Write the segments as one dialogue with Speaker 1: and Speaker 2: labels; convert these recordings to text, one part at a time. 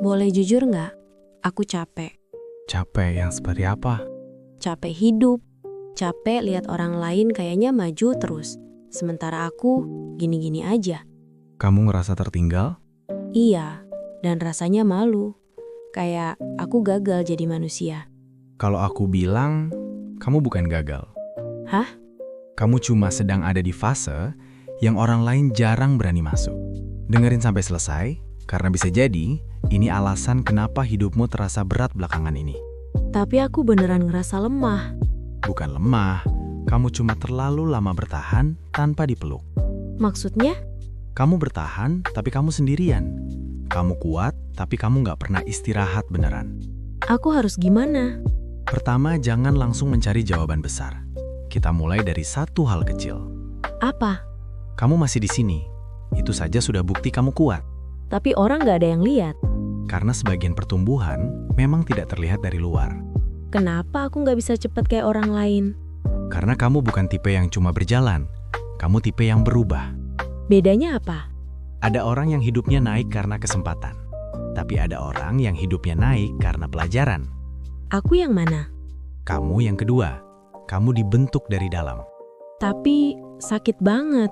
Speaker 1: Boleh jujur nggak? Aku capek.
Speaker 2: Capek yang seperti apa?
Speaker 1: Capek hidup. Capek lihat orang lain kayaknya maju terus. Sementara aku gini-gini aja.
Speaker 2: Kamu ngerasa tertinggal?
Speaker 1: Iya, dan rasanya malu. Kayak aku gagal jadi manusia.
Speaker 2: Kalau aku bilang, kamu bukan gagal.
Speaker 1: Hah?
Speaker 2: Kamu cuma sedang ada di fase yang orang lain jarang berani masuk. Dengerin sampai selesai, karena bisa jadi ini alasan kenapa hidupmu terasa berat belakangan ini.
Speaker 1: Tapi aku beneran ngerasa lemah.
Speaker 2: Bukan lemah, kamu cuma terlalu lama bertahan tanpa dipeluk.
Speaker 1: Maksudnya?
Speaker 2: Kamu bertahan, tapi kamu sendirian. Kamu kuat, tapi kamu nggak pernah istirahat beneran.
Speaker 1: Aku harus gimana?
Speaker 2: Pertama, jangan langsung mencari jawaban besar. Kita mulai dari satu hal kecil.
Speaker 1: Apa?
Speaker 2: Kamu masih di sini. Itu saja sudah bukti kamu kuat.
Speaker 1: Tapi orang nggak ada yang lihat.
Speaker 2: Karena sebagian pertumbuhan memang tidak terlihat dari luar.
Speaker 1: Kenapa aku nggak bisa cepat kayak orang lain?
Speaker 2: Karena kamu bukan tipe yang cuma berjalan. Kamu tipe yang berubah.
Speaker 1: Bedanya apa?
Speaker 2: Ada orang yang hidupnya naik karena kesempatan. Tapi ada orang yang hidupnya naik karena pelajaran.
Speaker 1: Aku yang mana?
Speaker 2: Kamu yang kedua. Kamu dibentuk dari dalam.
Speaker 1: Tapi sakit banget.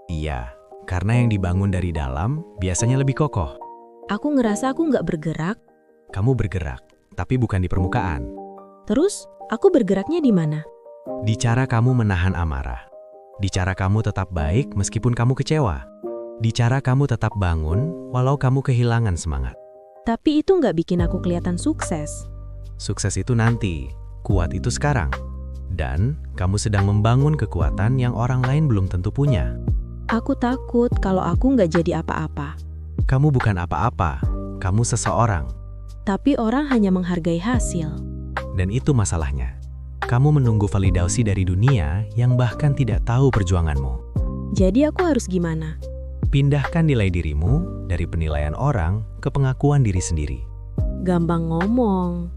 Speaker 2: Iya, karena yang dibangun dari dalam biasanya lebih kokoh.
Speaker 1: Aku ngerasa aku nggak bergerak.
Speaker 2: Kamu bergerak, tapi bukan di permukaan.
Speaker 1: Terus, aku bergeraknya di mana?
Speaker 2: Di cara kamu menahan amarah. Di cara kamu tetap baik meskipun kamu kecewa. Di cara kamu tetap bangun walau kamu kehilangan semangat.
Speaker 1: Tapi itu nggak bikin aku kelihatan sukses.
Speaker 2: Sukses itu nanti, kuat itu sekarang. Dan kamu sedang membangun kekuatan yang orang lain belum tentu punya.
Speaker 1: Aku takut kalau aku nggak jadi apa-apa.
Speaker 2: Kamu bukan apa-apa, kamu seseorang.
Speaker 1: Tapi orang hanya menghargai hasil.
Speaker 2: Dan itu masalahnya. Kamu menunggu validasi dari dunia yang bahkan tidak tahu perjuanganmu.
Speaker 1: Jadi aku harus gimana?
Speaker 2: Pindahkan nilai dirimu dari penilaian orang ke pengakuan diri sendiri.
Speaker 1: Gampang ngomong.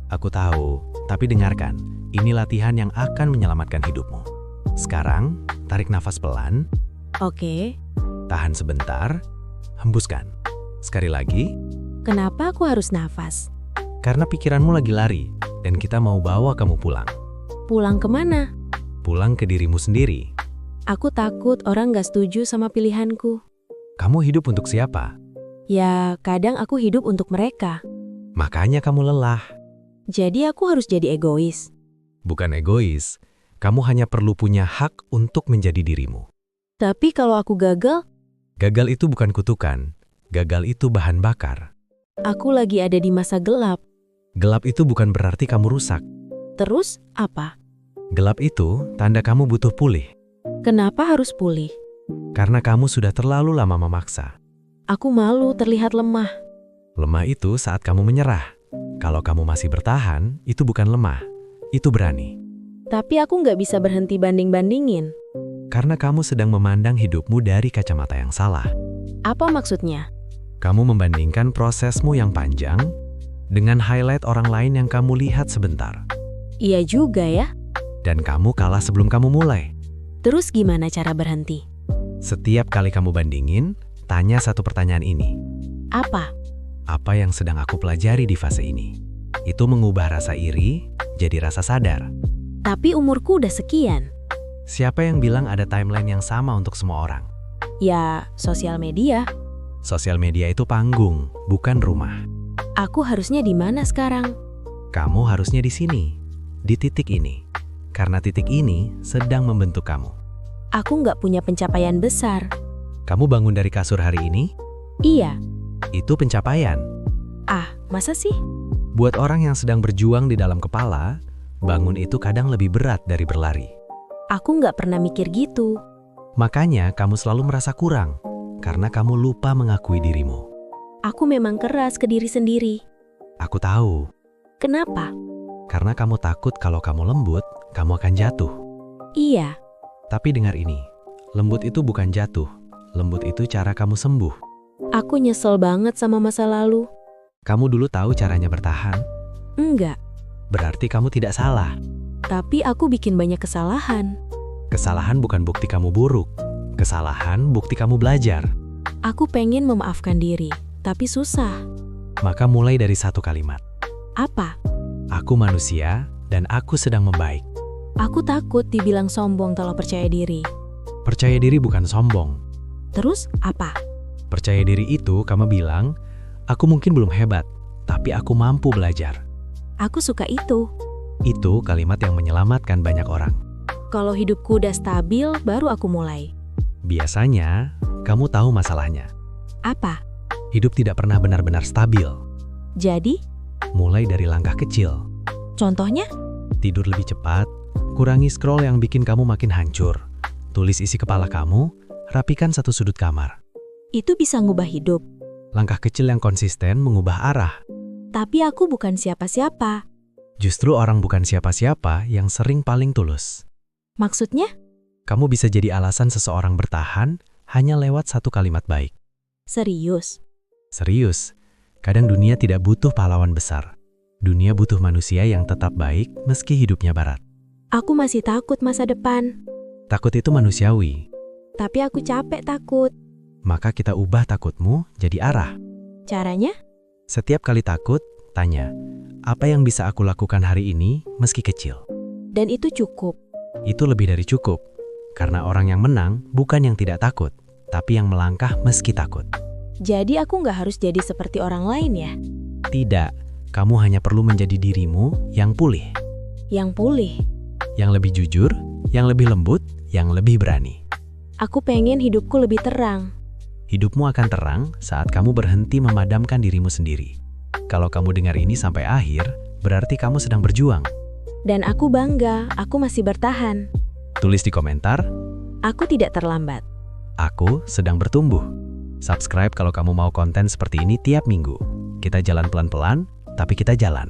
Speaker 2: Aku tahu, tapi dengarkan. Ini latihan yang akan menyelamatkan hidupmu. Sekarang, tarik nafas pelan.
Speaker 1: Oke.
Speaker 2: Tahan sebentar. Hembuskan. Sekali lagi.
Speaker 1: Kenapa aku harus nafas?
Speaker 2: Karena pikiranmu lagi lari, dan kita mau bawa kamu pulang.
Speaker 1: Pulang kemana?
Speaker 2: Pulang ke dirimu sendiri.
Speaker 1: Aku takut orang gak setuju sama pilihanku.
Speaker 2: Kamu hidup untuk siapa?
Speaker 1: Ya, kadang aku hidup untuk mereka.
Speaker 2: Makanya kamu lelah.
Speaker 1: Jadi aku harus jadi egois.
Speaker 2: Bukan egois, kamu hanya perlu punya hak untuk menjadi dirimu.
Speaker 1: Tapi kalau aku gagal,
Speaker 2: Gagal itu bukan kutukan, gagal itu bahan bakar.
Speaker 1: aku lagi ada di masa gelap.
Speaker 2: Gelap itu bukan berarti kamu rusak.
Speaker 1: Terus apa?
Speaker 2: Gelap itu tanda kamu butuh pulih.
Speaker 1: Kenapa harus pulih?
Speaker 2: Karena kamu sudah terlalu lama memaksa.
Speaker 1: Aku malu terlihat lemah.
Speaker 2: Lemah itu saat kamu menyerah. Kalau kamu masih bertahan, itu bukan lemah, itu berani.
Speaker 1: Tapi aku nggak bisa berhenti banding-bandingin.
Speaker 2: Karena kamu sedang memandang hidupmu dari kacamata yang salah.
Speaker 1: Apa maksudnya?
Speaker 2: Kamu membandingkan prosesmu yang panjang dengan highlight orang lain yang kamu lihat sebentar.
Speaker 1: Iya juga ya.
Speaker 2: Dan kamu kalah sebelum kamu mulai.
Speaker 1: Terus gimana cara berhenti?
Speaker 2: Setiap kali kamu bandingin, tanya satu pertanyaan ini.
Speaker 1: Apa?
Speaker 2: Apa yang sedang aku pelajari di fase ini? Itu mengubah rasa iri jadi rasa sadar.
Speaker 1: Tapi umurku udah sekian.
Speaker 2: Siapa yang bilang ada timeline yang sama untuk semua orang?
Speaker 1: Ya, sosial media.
Speaker 2: Sosial media itu panggung, bukan rumah.
Speaker 1: Aku harusnya di mana sekarang?
Speaker 2: Kamu harusnya di sini, di titik ini. Karena titik ini sedang membentuk kamu.
Speaker 1: Aku nggak punya pencapaian besar.
Speaker 2: Kamu bangun dari kasur hari ini?
Speaker 1: Iya.
Speaker 2: Itu pencapaian.
Speaker 1: Ah, masa sih?
Speaker 2: Buat orang yang sedang berjuang di dalam kepala, bangun itu kadang lebih berat dari berlari.
Speaker 1: Aku nggak pernah mikir gitu.
Speaker 2: Makanya kamu selalu merasa kurang, karena kamu lupa mengakui dirimu.
Speaker 1: Aku memang keras ke diri sendiri.
Speaker 2: Aku tahu,
Speaker 1: Kenapa?
Speaker 2: karena kamu takut kalau kamu lembut, kamu akan jatuh.
Speaker 1: Iya.
Speaker 2: Tapi dengar ini, lembut itu bukan jatuh, lembut itu cara kamu sembuh.
Speaker 1: Aku nyesel banget sama masa lalu.
Speaker 2: Kamu dulu tahu caranya bertahan,
Speaker 1: Enggak.
Speaker 2: berarti kamu tidak salah.
Speaker 1: Tapi aku bikin banyak kesalahan.
Speaker 2: Kesalahan bukan bukti kamu buruk, kesalahan bukti kamu belajar.
Speaker 1: Aku pengen memaafkan diri, tapi susah.
Speaker 3: Maka mulai dari satu kalimat.
Speaker 1: Apa?
Speaker 3: Aku manusia dan aku sedang membaik.
Speaker 1: Aku takut dibilang sombong kalau percaya diri.
Speaker 3: Percaya diri bukan sombong.
Speaker 1: Terus apa?
Speaker 3: Percaya diri itu kamu bilang, aku mungkin belum hebat, tapi aku mampu belajar.
Speaker 1: Aku suka itu.
Speaker 3: Itu kalimat yang menyelamatkan banyak orang.
Speaker 1: Kalau hidupku udah stabil, baru aku mulai.
Speaker 3: Biasanya, kamu tahu masalahnya.
Speaker 1: Apa?
Speaker 3: Hidup tidak pernah benar-benar stabil.
Speaker 1: Jadi,
Speaker 3: Mulai dari langkah kecil.
Speaker 1: contohnya?
Speaker 3: Tidur lebih cepat, kurangi scroll yang bikin kamu makin hancur. Tulis isi kepala kamu, rapikan satu sudut kamar.
Speaker 1: Itu bisa ngubah hidup.
Speaker 3: Langkah kecil yang konsisten mengubah arah.
Speaker 1: Tapi aku bukan siapa-siapa.
Speaker 3: Justru orang bukan siapa-siapa yang sering paling tulus.
Speaker 1: Maksudnya?
Speaker 3: Kamu bisa jadi alasan seseorang bertahan hanya lewat satu kalimat baik.
Speaker 1: Serius.
Speaker 3: Serius, kadang dunia tidak butuh pahlawan besar. Dunia butuh manusia yang tetap baik meski hidupnya berat.
Speaker 1: Aku masih takut masa depan.
Speaker 3: Takut itu manusiawi,
Speaker 1: Tapi aku capek takut.
Speaker 3: maka kita ubah takutmu jadi arah.
Speaker 1: Caranya?
Speaker 3: Setiap kali takut, tanya, apa yang bisa aku lakukan hari ini meski kecil?
Speaker 1: Dan itu cukup.
Speaker 3: Itu lebih dari cukup, karena orang yang menang bukan yang tidak takut, tapi yang melangkah meski takut.
Speaker 1: Jadi aku nggak harus jadi seperti orang lain ya?
Speaker 3: Tidak, kamu hanya perlu menjadi dirimu yang pulih,
Speaker 1: Yang pulih.
Speaker 3: yang lebih jujur, yang lebih lembut, yang lebih berani.
Speaker 1: Aku pengen hidupku lebih terang.
Speaker 3: Hidupmu akan terang saat kamu berhenti memadamkan dirimu sendiri. Kalau kamu dengar ini sampai akhir, berarti kamu sedang berjuang.
Speaker 1: Dan aku bangga, aku masih bertahan.
Speaker 3: Tulis di komentar,
Speaker 1: Aku tidak terlambat.
Speaker 3: aku sedang bertumbuh. Subscribe kalau kamu mau konten seperti ini tiap minggu. Kita jalan pelan-pelan, tapi kita jalan.